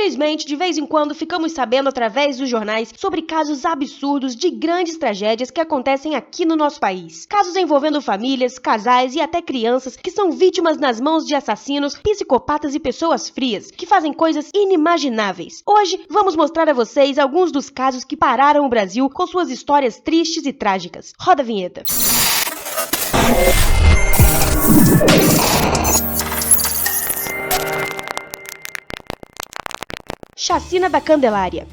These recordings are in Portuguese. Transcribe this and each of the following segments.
Infelizmente, de vez em quando ficamos sabendo através dos jornais sobre casos absurdos de grandes tragédias que acontecem aqui no nosso país. Casos envolvendo famílias, casais e até crianças que são vítimas nas mãos de assassinos, psicopatas e pessoas frias, que fazem coisas inimagináveis. Hoje, vamos mostrar a vocês alguns dos casos que pararam o Brasil com suas histórias tristes e trágicas. Roda a vinheta. Chacina da Candelária.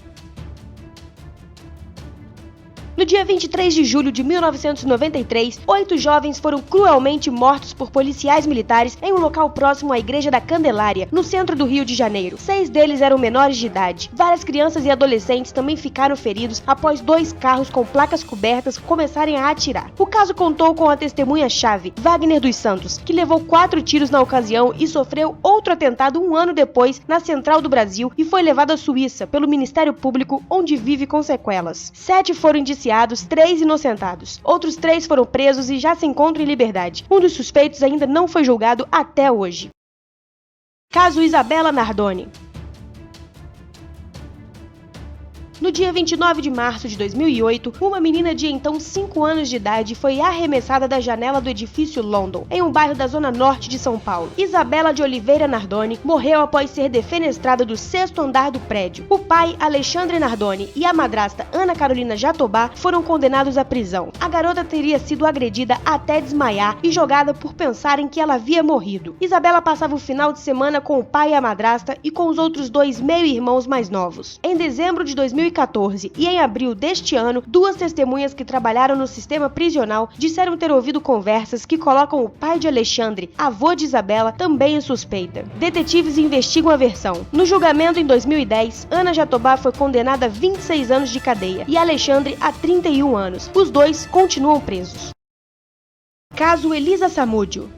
No dia 23 de julho de 1993, 8 jovens foram cruelmente mortos por policiais militares em um local próximo à Igreja da Candelária, no centro do Rio de Janeiro. 6 deles eram menores de idade. Várias crianças e adolescentes também ficaram feridos após 2 carros com placas cobertas começarem a atirar. O caso contou com a testemunha-chave, Wagner dos Santos, que levou 4 tiros na ocasião e sofreu outro atentado um ano depois na Central do Brasil e foi levado à Suíça pelo Ministério Público, onde vive com sequelas. 7 foram indiciados, 3 inocentados. Outros 3 foram presos e já se encontram em liberdade. Um dos suspeitos ainda não foi julgado até hoje. Caso Isabela Nardoni. No dia 29 de março de 2008, uma menina de então 5 anos de idade foi arremessada da janela do edifício London, em um bairro da zona norte de São Paulo. Isabela de Oliveira Nardoni morreu após ser defenestrada do 6º andar do prédio. O pai, Alexandre Nardoni, e a madrasta, Ana Carolina Jatobá, foram condenados à prisão. A garota teria sido agredida até desmaiar e jogada por pensarem que ela havia morrido. Isabela passava o final de semana com o pai e a madrasta e com os outros 2 meio-irmãos mais novos. Em dezembro de 2014 e em abril deste ano, 2 testemunhas que trabalharam no sistema prisional disseram ter ouvido conversas que colocam o pai de Alexandre, avô de Isabela, também em suspeita. Detetives investigam a versão. No julgamento em 2010, Ana Jatobá foi condenada a 26 anos de cadeia e Alexandre a 31 anos. Os 2 continuam presos. Caso Elisa Samúdio.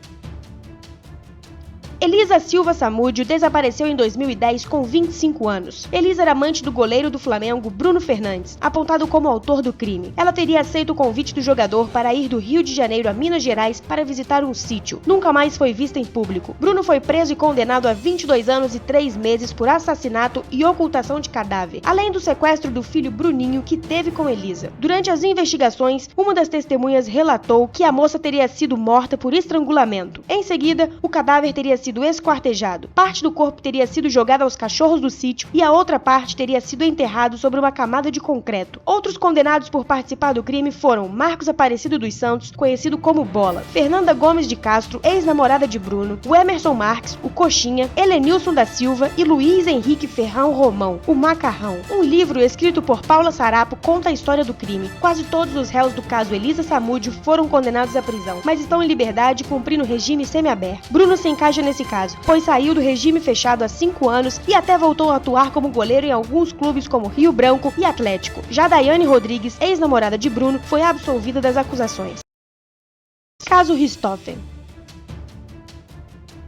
Elisa Silva Samúdio desapareceu em 2010 com 25 anos. Elisa era amante do goleiro do Flamengo, Bruno Fernandes, apontado como autor do crime. Ela teria aceito o convite do jogador para ir do Rio de Janeiro a Minas Gerais para visitar um sítio. Nunca mais foi vista em público. Bruno foi preso e condenado a 22 anos e 3 meses por assassinato e ocultação de cadáver, além do sequestro do filho Bruninho que teve com Elisa. Durante as investigações, uma das testemunhas relatou que a moça teria sido morta por estrangulamento. Em seguida, o cadáver teria sido esquartejado. Parte do corpo teria sido jogada aos cachorros do sítio e a outra parte teria sido enterrado sobre uma camada de concreto. Outros condenados por participar do crime foram Marcos Aparecido dos Santos, conhecido como Bola, Fernanda Gomes de Castro, ex-namorada de Bruno, o Emerson Marques, o Coxinha, Helenilson da Silva e Luiz Henrique Ferrão Romão, o Macarrão. Um livro escrito por Paula Sarapo conta a história do crime. Quase todos os réus do caso Elisa Samúdio foram condenados à prisão, mas estão em liberdade cumprindo regime semiaberto. Bruno se encaixa nesse caso, pois saiu do regime fechado há 5 anos e até voltou a atuar como goleiro em alguns clubes como Rio Branco e Atlético. Já Daiane Rodrigues, ex-namorada de Bruno, foi absolvida das acusações. Caso Richthofen.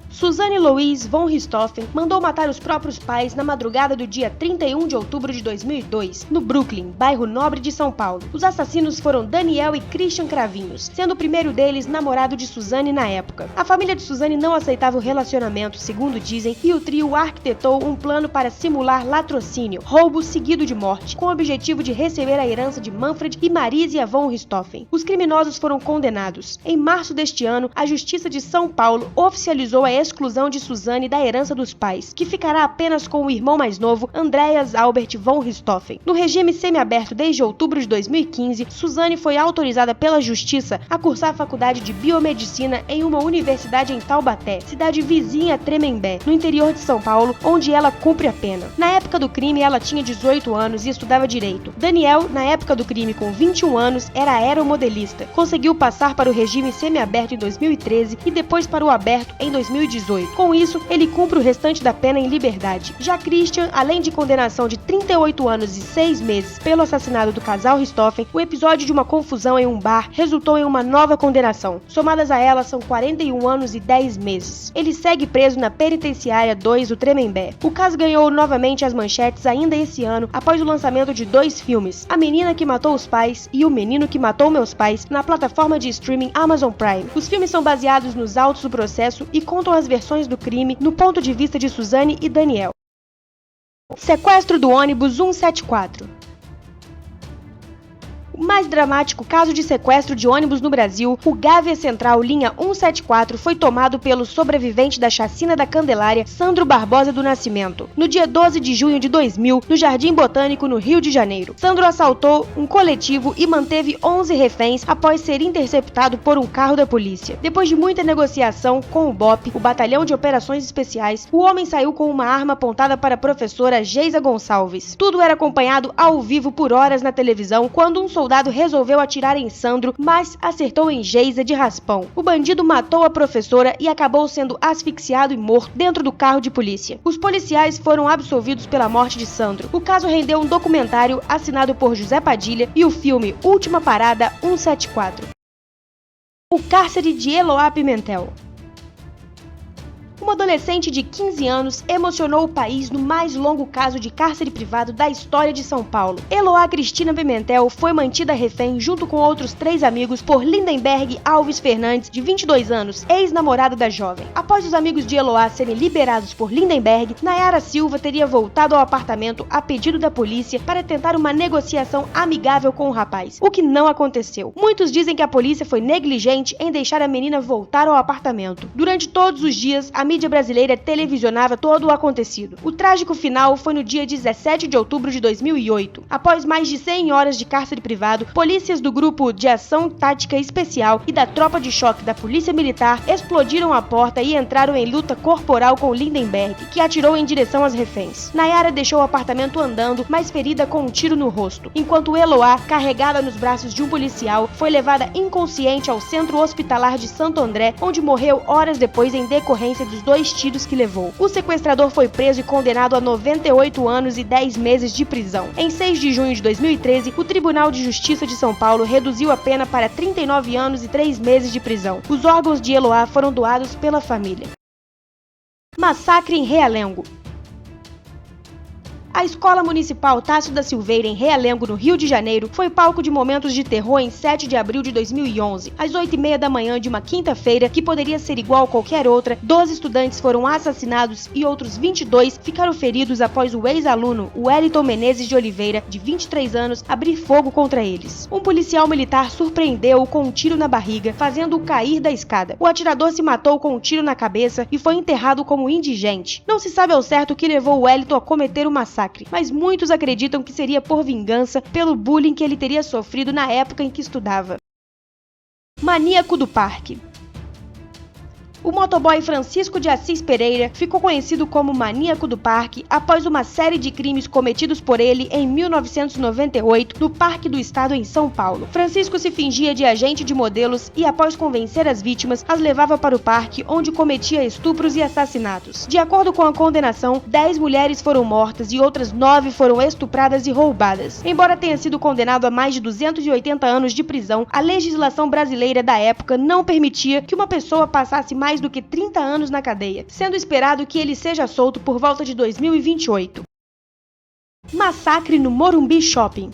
Suzanne Louise von Richthofen mandou matar os próprios pais na madrugada do dia 31 de outubro de 2002, no Brooklyn, bairro nobre de São Paulo. Os assassinos foram Daniel e Christian Cravinhos, sendo o primeiro deles namorado de Suzanne na época. A família de Suzanne não aceitava o relacionamento, segundo dizem, e o trio arquitetou um plano para simular latrocínio, roubo seguido de morte, com o objetivo de receber a herança de Manfred e Marisia von Richthofen. Os criminosos foram condenados. Em março deste ano, a Justiça de São Paulo oficializou a exclusão de Suzanne da herança dos pais, que ficará apenas com o irmão mais novo, Andreas Albert von Richthofen. No regime semiaberto desde outubro de 2015, Suzanne foi autorizada pela Justiça a cursar a faculdade de Biomedicina em uma universidade em Taubaté, cidade vizinha a Tremembé, no interior de São Paulo, onde ela cumpre a pena. Na época do crime, ela tinha 18 anos e estudava Direito. Daniel, na época do crime, com 21 anos, era aeromodelista. Conseguiu passar para o regime semiaberto em 2013 e depois para o aberto em 2018. Com isso, ele cumpre o restante da pena em liberdade. Já Christian, além de condenação de 38 anos e 6 meses pelo assassinato do casal Richthofen, o episódio de uma confusão em um bar resultou em uma nova condenação. Somadas a ela, são 41 anos e 10 meses. Ele segue preso na Penitenciária 2 do Tremembé. O caso ganhou novamente as manchetes ainda esse ano, após o lançamento de 2 filmes, A Menina que Matou os Pais e O Menino que Matou Meus Pais, na plataforma de streaming Amazon Prime. Os filmes são baseados nos autos do processo e contam as versões do crime no ponto de vista de Suzanne e Daniel. Sequestro do ônibus 174. O mais dramático caso de sequestro de ônibus no Brasil, o Gávea Central linha 174 foi tomado pelo sobrevivente da chacina da Candelária, Sandro Barbosa do Nascimento, no dia 12 de junho de 2000, no Jardim Botânico, no Rio de Janeiro. Sandro assaltou um coletivo e manteve 11 reféns após ser interceptado por um carro da polícia. Depois de muita negociação com o BOPE, o Batalhão de Operações Especiais, o homem saiu com uma arma apontada para a professora Geisa Gonçalves. Tudo era acompanhado ao vivo por horas na televisão, quando um soldado resolveu atirar em Sandro, mas acertou em Geisa de raspão. O bandido matou a professora e acabou sendo asfixiado e morto dentro do carro de polícia. Os policiais foram absolvidos pela morte de Sandro. O caso rendeu um documentário assinado por José Padilha e o filme Última Parada 174. O cárcere de Eloá Pimentel. Uma adolescente de 15 anos emocionou o país no mais longo caso de cárcere privado da história de São Paulo. Eloá Cristina Pimentel foi mantida refém junto com outros 3 amigos por Lindenberg Alves Fernandes, de 22 anos, ex-namorado da jovem. Após os amigos de Eloá serem liberados por Lindenberg, Nayara Silva teria voltado ao apartamento a pedido da polícia para tentar uma negociação amigável com o rapaz, o que não aconteceu. Muitos dizem que a polícia foi negligente em deixar a menina voltar ao apartamento. Durante todos os dias, a mídia brasileira televisionava todo o acontecido. O trágico final foi no dia 17 de outubro de 2008. Após mais de 100 horas de cárcere privado, polícias do Grupo de Ação Tática Especial e da Tropa de Choque da Polícia Militar explodiram a porta e entraram em luta corporal com Lindenberg, que atirou em direção às reféns. Nayara deixou o apartamento andando, mas ferida com um tiro no rosto, enquanto Eloá, carregada nos braços de um policial, foi levada inconsciente ao Centro Hospitalar de Santo André, onde morreu horas depois em decorrência dos 2 tiros que levou. O sequestrador foi preso e condenado a 98 anos e 10 meses de prisão. Em 6 de junho de 2013, o Tribunal de Justiça de São Paulo reduziu a pena para 39 anos e 3 meses de prisão. Os órgãos de Eloá foram doados pela família. Massacre em Realengo. A Escola Municipal Tasso da Silveira, em Realengo, no Rio de Janeiro, foi palco de momentos de terror em 7 de abril de 2011. Às 8h30 da manhã de uma quinta-feira, que poderia ser igual a qualquer outra, 12 estudantes foram assassinados e outros 22 ficaram feridos após o ex-aluno Wellington Menezes de Oliveira, de 23 anos, abrir fogo contra eles. Um policial militar surpreendeu-o com um tiro na barriga, fazendo-o cair da escada. O atirador se matou com um tiro na cabeça e foi enterrado como indigente. Não se sabe ao certo o que levou Wellington a cometer o massacre, mas muitos acreditam que seria por vingança pelo bullying que ele teria sofrido na época em que estudava. Maníaco do Parque. O motoboy Francisco de Assis Pereira ficou conhecido como Maníaco do Parque após uma série de crimes cometidos por ele em 1998 no Parque do Estado em São Paulo. Francisco se fingia de agente de modelos e, após convencer as vítimas, as levava para o parque, onde cometia estupros e assassinatos. De acordo com a condenação, 10 mulheres foram mortas e outras 9 foram estupradas e roubadas. Embora tenha sido condenado a mais de 280 anos de prisão, a legislação brasileira da época não permitia que uma pessoa passasse mais do que 30 anos na cadeia, sendo esperado que ele seja solto por volta de 2028. Massacre no Morumbi Shopping.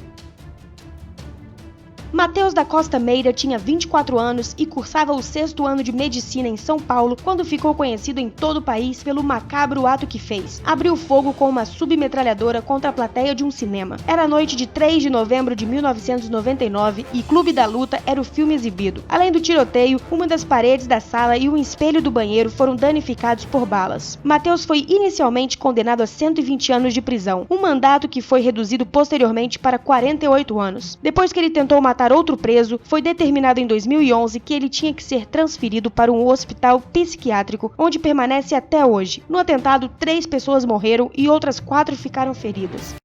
Matheus da Costa Meira tinha 24 anos e cursava o 6º ano de medicina em São Paulo quando ficou conhecido em todo o país pelo macabro ato que fez. Abriu fogo com uma submetralhadora contra a plateia de um cinema. Era a noite de 3 de novembro de 1999 e Clube da Luta era o filme exibido. Além do tiroteio, uma das paredes da sala e um espelho do banheiro foram danificados por balas. Matheus foi inicialmente condenado a 120 anos de prisão, um mandato que foi reduzido posteriormente para 48 anos. Depois que ele tentou matar outro preso, foi determinado em 2011 que ele tinha que ser transferido para um hospital psiquiátrico, onde permanece até hoje. No atentado, 3 pessoas morreram e outras 4 ficaram feridas.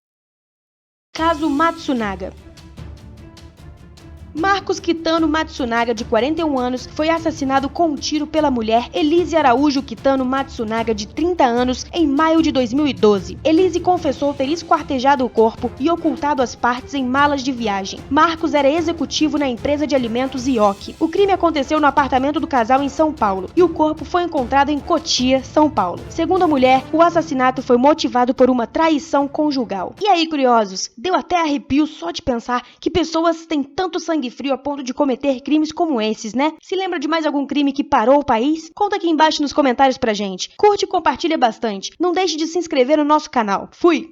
Caso Matsunaga. Marcos Kitano Matsunaga, de 41 anos, foi assassinado com um tiro pela mulher Elise Araújo Kitano Matsunaga, de 30 anos, em maio de 2012. Elise confessou ter esquartejado o corpo e ocultado as partes em malas de viagem. Marcos era executivo na empresa de alimentos Ioki. O crime aconteceu no apartamento do casal em São Paulo e o corpo foi encontrado em Cotia, São Paulo. Segundo a mulher, o assassinato foi motivado por uma traição conjugal. E aí, curiosos? Deu até arrepio só de pensar que pessoas têm tanto sangue frio a ponto de cometer crimes como esses, né? Se lembra de mais algum crime que parou o país? Conta aqui embaixo nos comentários pra gente. Curte e compartilha bastante. Não deixe de se inscrever no nosso canal. Fui!